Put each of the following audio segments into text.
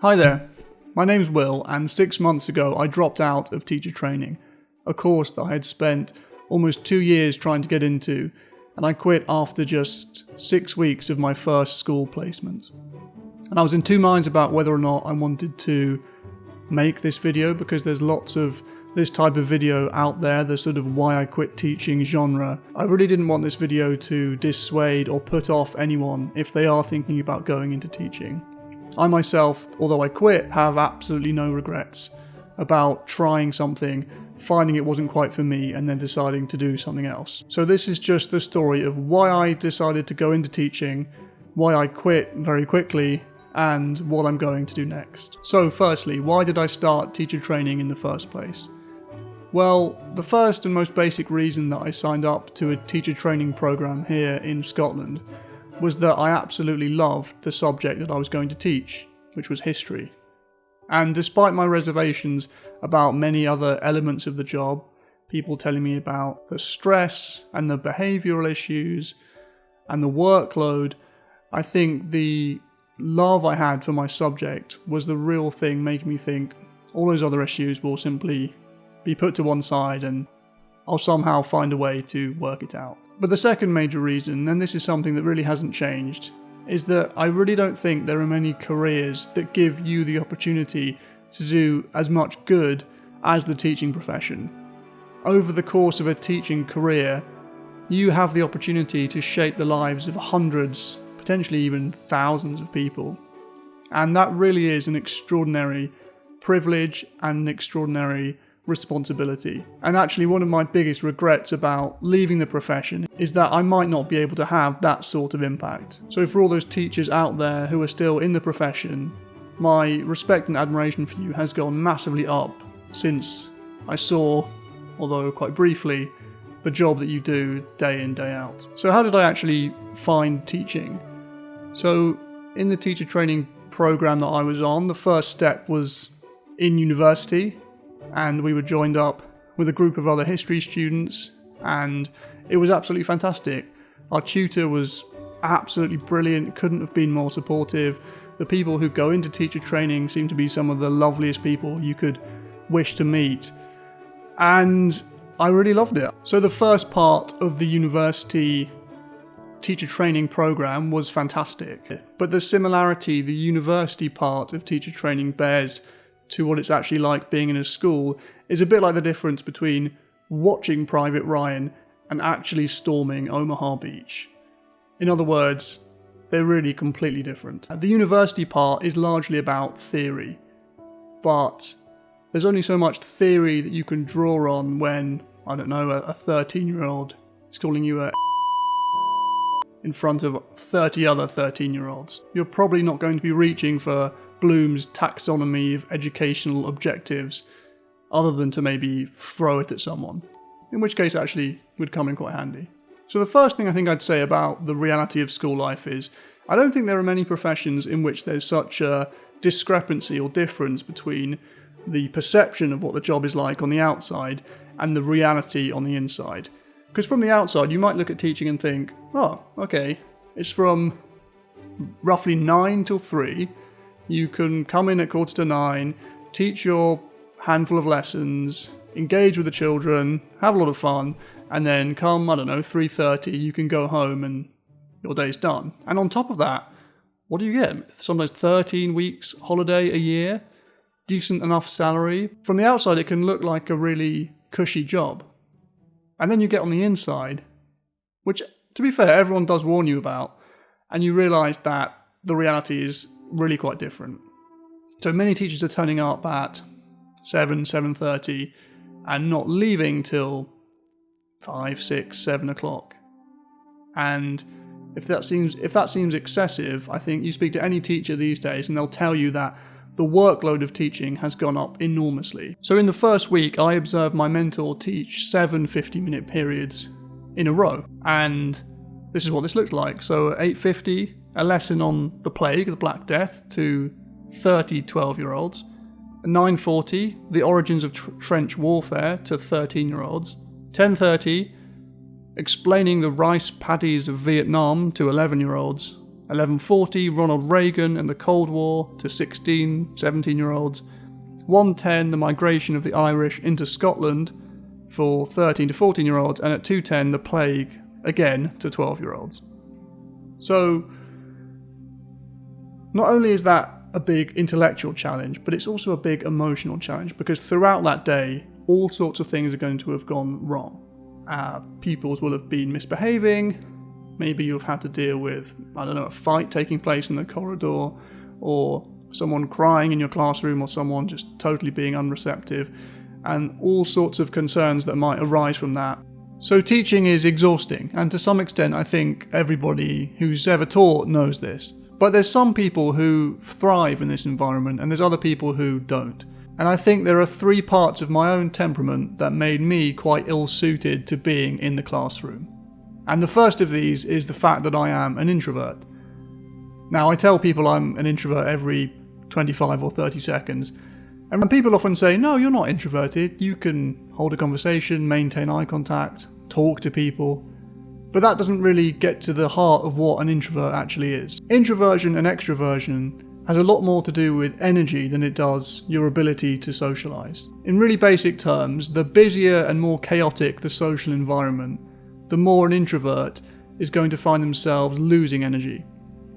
Hi there, my name's Will, and 6 months ago I dropped out of teacher training, a course that I had spent almost 2 years trying to get into, and I quit after just 6 weeks of my first school placement. And I was in two minds about whether or not I wanted to make this video, because there's lots of this type of video out there, the sort of why I quit teaching genre. I really didn't want this video to dissuade or put off anyone if they are thinking about going into teaching. I myself, although I quit, have absolutely no regrets about trying something, finding it wasn't quite for me, and then deciding to do something else. So this is just the story of why I decided to go into teaching, why I quit very quickly, and what I'm going to do next. So firstly, why did I start teacher training in the first place? Well, the first and most basic reason that I signed up to a teacher training program here in Scotland was that I absolutely loved the subject that I was going to teach, which was history. And despite my reservations about many other elements of the job, people telling me about the stress and the behavioural issues and the workload, I think the love I had for my subject was the real thing making me think all those other issues will simply be put to one side and I'll somehow find a way to work it out. But the second major reason, and this is something that really hasn't changed, is that I really don't think there are many careers that give you the opportunity to do as much good as the teaching profession. Over the course of a teaching career, you have the opportunity to shape the lives of hundreds, potentially even thousands of people. And that really is an extraordinary privilege and an extraordinary responsibility. And actually one of my biggest regrets about leaving the profession is that I might not be able to have that sort of impact. So for all those teachers out there who are still in the profession, my respect and admiration for you has gone massively up since I saw, although quite briefly, the job that you do day in, day out. So how did I actually find teaching? So in the teacher training program that I was on, the first step was in university, and we were joined up with a group of other history students, and it was absolutely fantastic. Our tutor was absolutely brilliant, couldn't have been more supportive. The people who go into teacher training seem to be some of the loveliest people you could wish to meet, and I really loved it. So the first part of the university teacher training program was fantastic, but the similarity the university part of teacher training bears to what it's actually like being in a school is a bit like the difference between watching Private Ryan and actually storming Omaha Beach. In other words, they're really completely different. The university part is largely about theory, but there's only so much theory that you can draw on when, I don't know, a 13-year-old is calling you a in front of 30 other 13-year-olds. You're probably not going to be reaching for Bloom's taxonomy of educational objectives, other than to maybe throw it at someone, in which case actually would come in quite handy. So the first thing I think I'd say about the reality of school life is, I don't think there are many professions in which there's such a discrepancy or difference between the perception of what the job is like on the outside and the reality on the inside. Because from the outside you might look at teaching and think, oh, okay, it's from roughly 9 till 3, you can come in at 8:45, teach your handful of lessons, engage with the children, have a lot of fun, and then come, 3:30, you can go home and your day's done. And on top of that, what do you get? Sometimes 13 weeks holiday a year, decent enough salary. From the outside it can look like a really cushy job. And then you get on the inside, which, to be fair, everyone does warn you about, and you realise that the reality is really quite different. So many teachers are turning up at 7:30 and not leaving till 5, 6, 7 o'clock. And if that seems excessive, I think you speak to any teacher these days and they'll tell you that the workload of teaching has gone up enormously. So in the first week, I observed my mentor teach 7 50-minute periods in a row, and this is what this looked like. So 8:50, a lesson on the plague, the Black Death, to 30 12-year-olds. 9:40, the origins of trench warfare, to 13-year-olds. 10:30, explaining the rice paddies of Vietnam, to 11-year-olds. 1140, Ronald Reagan and the Cold War to 16, 17-year-olds. 110, the migration of the Irish into Scotland for 13 to 14-year-olds. And at 210, the plague, again, to 12-year-olds. So, not only is that a big intellectual challenge, but it's also a big emotional challenge, because throughout that day, all sorts of things are going to have gone wrong. Pupils will have been misbehaving. Maybe you've had to deal with, a fight taking place in the corridor, or someone crying in your classroom, or someone just totally being unreceptive, and all sorts of concerns that might arise from that. So teaching is exhausting, and to some extent I think everybody who's ever taught knows this. But there's some people who thrive in this environment, and there's other people who don't. And I think there are 3 parts of my own temperament that made me quite ill-suited to being in the classroom. And the first of these is the fact that I am an introvert. Now, I tell people I'm an introvert every 25 or 30 seconds, and people often say, no, you're not introverted, you can hold a conversation, maintain eye contact, talk to people. But that doesn't really get to the heart of what an introvert actually is. Introversion and extroversion has a lot more to do with energy than it does your ability to socialise. In really basic terms, the busier and more chaotic the social environment, the more an introvert is going to find themselves losing energy.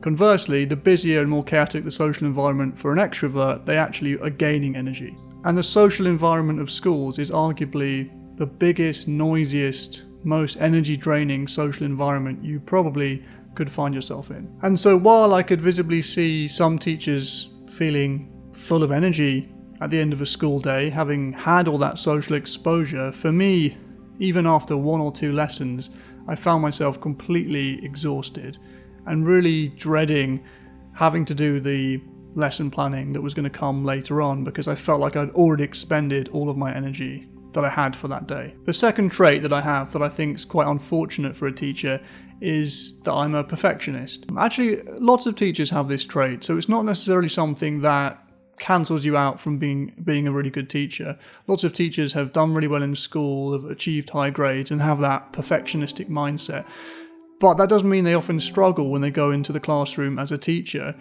Conversely, the busier and more chaotic the social environment for an extrovert, they actually are gaining energy. And the social environment of schools is arguably the biggest, noisiest, most energy draining social environment you probably could find yourself in. And so while I could visibly see some teachers feeling full of energy at the end of a school day, having had all that social exposure, for me, even after 1 or 2 lessons, I found myself completely exhausted and really dreading having to do the lesson planning that was going to come later on, because I felt like I'd already expended all of my energy that I had for that day. The second trait that I have that I think is quite unfortunate for a teacher is that I'm a perfectionist. Actually, lots of teachers have this trait, so it's not necessarily something that cancels you out from being a really good teacher. Lots of teachers have done really well in school, have achieved high grades, and have that perfectionistic mindset. But that doesn't mean they often struggle when they go into the classroom as a teacher,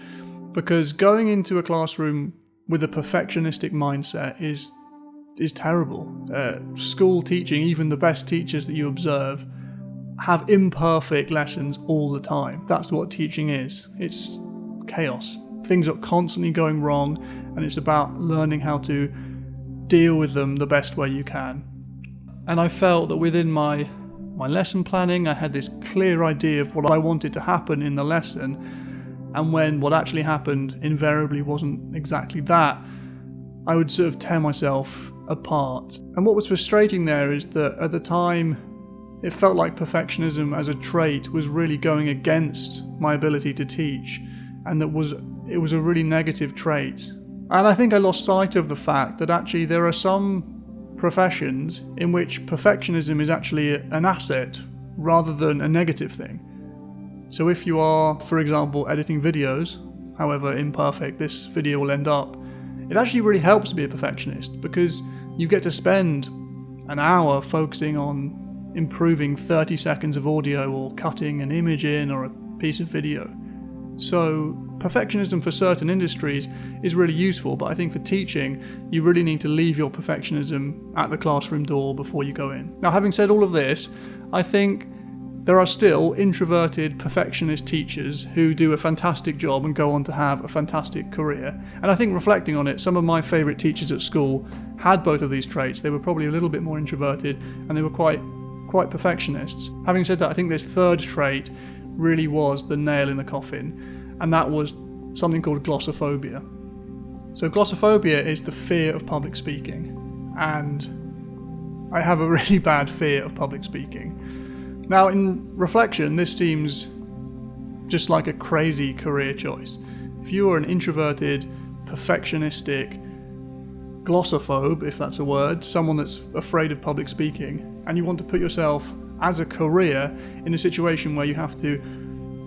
because going into a classroom with a perfectionistic mindset is terrible. School teaching, even the best teachers that you observe, have imperfect lessons all the time. That's what teaching is. It's chaos. Things are constantly going wrong, and it's about learning how to deal with them the best way you can. And I felt that within my lesson planning, I had this clear idea of what I wanted to happen in the lesson, and when what actually happened invariably wasn't exactly that, I would sort of tear myself apart. And what was frustrating there is that at the time, it felt like perfectionism as a trait was really going against my ability to teach, and it was a really negative trait. And I think I lost sight of the fact that actually there are some professions in which perfectionism is actually an asset rather than a negative thing. So if you are, for example, editing videos, however imperfect this video will end up, it actually really helps to be a perfectionist, because you get to spend an hour focusing on improving 30 seconds of audio, or cutting an image in, or a piece of video. So perfectionism for certain industries is really useful, but I think for teaching, you really need to leave your perfectionism at the classroom door before you go in. Now, having said all of this, I think there are still introverted perfectionist teachers who do a fantastic job and go on to have a fantastic career. And I think, reflecting on it, some of my favourite teachers at school had both of these traits. They were probably a little bit more introverted, and they were quite perfectionists. Having said that, I think this third trait really was the nail in the coffin, and that was something called glossophobia. So glossophobia is the fear of public speaking, and I have a really bad fear of public speaking. Now, in reflection, this seems just like a crazy career choice. If you are an introverted, perfectionistic, glossophobe, if that's a word, someone that's afraid of public speaking, and you want to put yourself as a career in a situation where you have to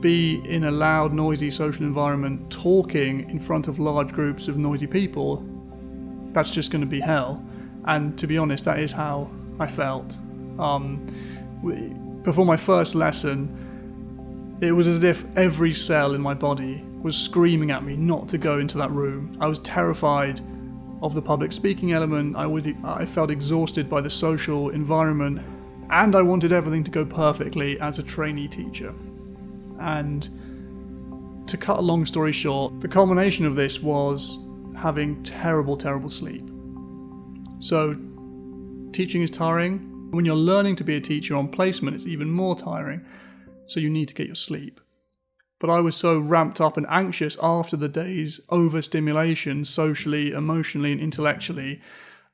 be in a loud, noisy social environment talking in front of large groups of noisy people, that's just going to be hell. And to be honest, that is how I felt. Before my first lesson, It was as if every cell in my body was screaming at me not to go into that room. I was terrified of the public speaking element, I felt exhausted by the social environment, and I wanted everything to go perfectly as a trainee teacher. And to cut a long story short, the culmination of this was having terrible sleep. So, teaching is tiring. When you're learning to be a teacher on placement, it's even more tiring, so you need to get your sleep. But I was so ramped up and anxious after the day's overstimulation, socially, emotionally, and intellectually,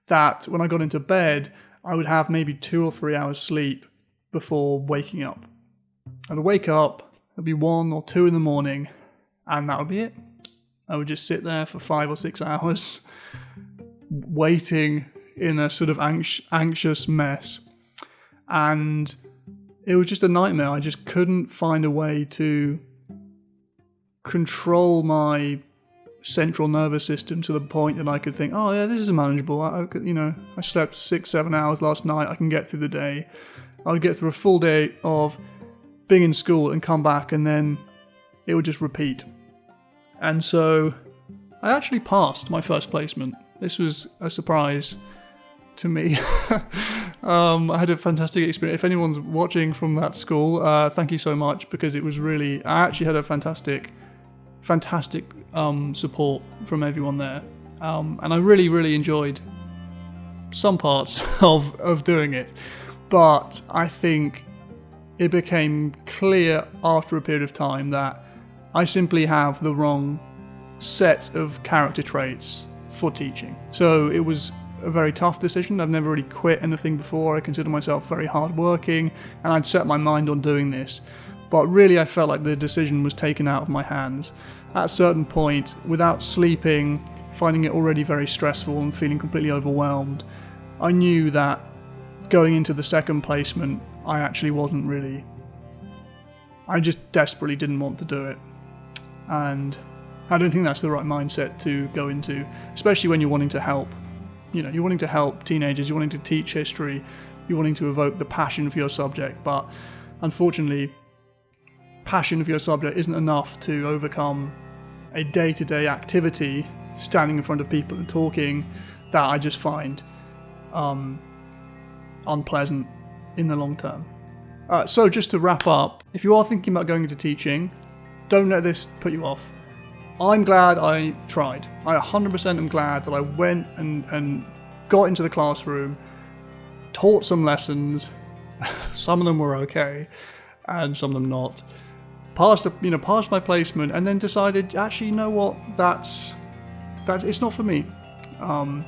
that when I got into bed, I would have maybe 2 or 3 hours sleep before waking up. I'd wake up, it'd be 1 or 2 in the morning, and that would be it. I would just sit there for 5 or 6 hours, waiting in a sort of anxious mess. And it was just a nightmare. I just couldn't find a way to control my central nervous system to the point that I could think, oh yeah, this is manageable. I slept 6-7 hours last night. I can get through the day. I would get through a full day of being in school and come back, and then it would just repeat. And so I actually passed my first placement. This was a surprise to me. I had a fantastic experience. If anyone's watching from that school, thank you so much, because it was really, I actually had a fantastic support from everyone there. And I really enjoyed some parts of doing it. But I think it became clear after a period of time that I simply have the wrong set of character traits for teaching. So it was a very tough decision. I've never really quit anything before. I consider myself very hardworking, and I'd set my mind on doing this. But really I felt like the decision was taken out of my hands. At a certain point, without sleeping, finding it already very stressful and feeling completely overwhelmed, I knew that going into the second placement, I actually wasn't really... I just desperately didn't want to do it. And I don't think that's the right mindset to go into, especially when you're wanting to help. You're wanting to help teenagers, you're wanting to teach history, you're wanting to evoke the passion for your subject, but unfortunately, passion for your subject isn't enough to overcome a day-to-day activity, standing in front of people and talking, that I just find unpleasant in the long term. So just to wrap up, if you are thinking about going into teaching, don't let this put you off. I'm glad I tried. I 100% am glad that I went and got into the classroom, taught some lessons. Some of them were okay, and some of them not. Passed my placement, and then decided, actually, you know what? That's it's not for me. And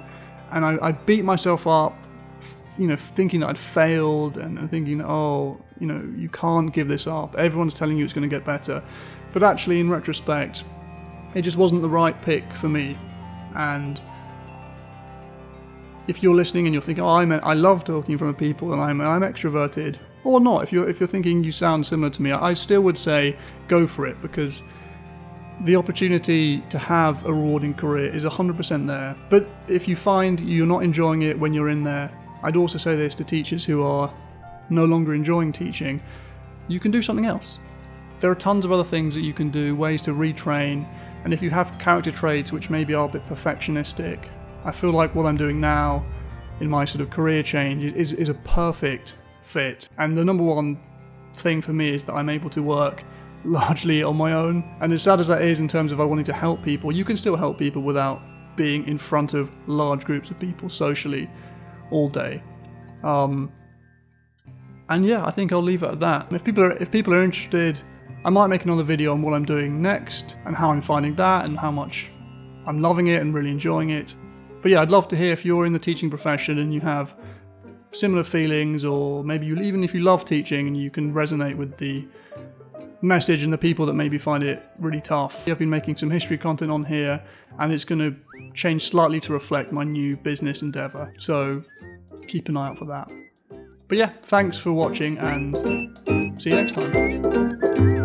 I beat myself up, thinking that I'd failed, and thinking, you can't give this up. Everyone's telling you it's going to get better, but actually, in retrospect, it just wasn't the right pick for me. And if you're listening and you're thinking, I love talking in front of people and I'm extroverted, or not, if you're thinking you sound similar to me, I still would say go for it, because the opportunity to have a rewarding career is 100% there. But if you find you're not enjoying it when you're in there, I'd also say this to teachers who are no longer enjoying teaching: you can do something else. There are tons of other things that you can do, ways to retrain. And if you have character traits which maybe are a bit perfectionistic, I feel like what I'm doing now in my sort of career change is a perfect fit. And the number one thing for me is that I'm able to work largely on my own. And as sad as that is in terms of I wanting to help people, you can still help people without being in front of large groups of people socially all day. And yeah, I think I'll leave it at that. If people are interested, I might make another video on what I'm doing next and how I'm finding that and how much I'm loving it and really enjoying it. But yeah, I'd love to hear if you're in the teaching profession and you have similar feelings, or maybe even if you love teaching and you can resonate with the message and the people that maybe find it really tough. I've been making some history content on here, and it's going to change slightly to reflect my new business endeavour, so keep an eye out for that. But yeah, thanks for watching, and see you next time.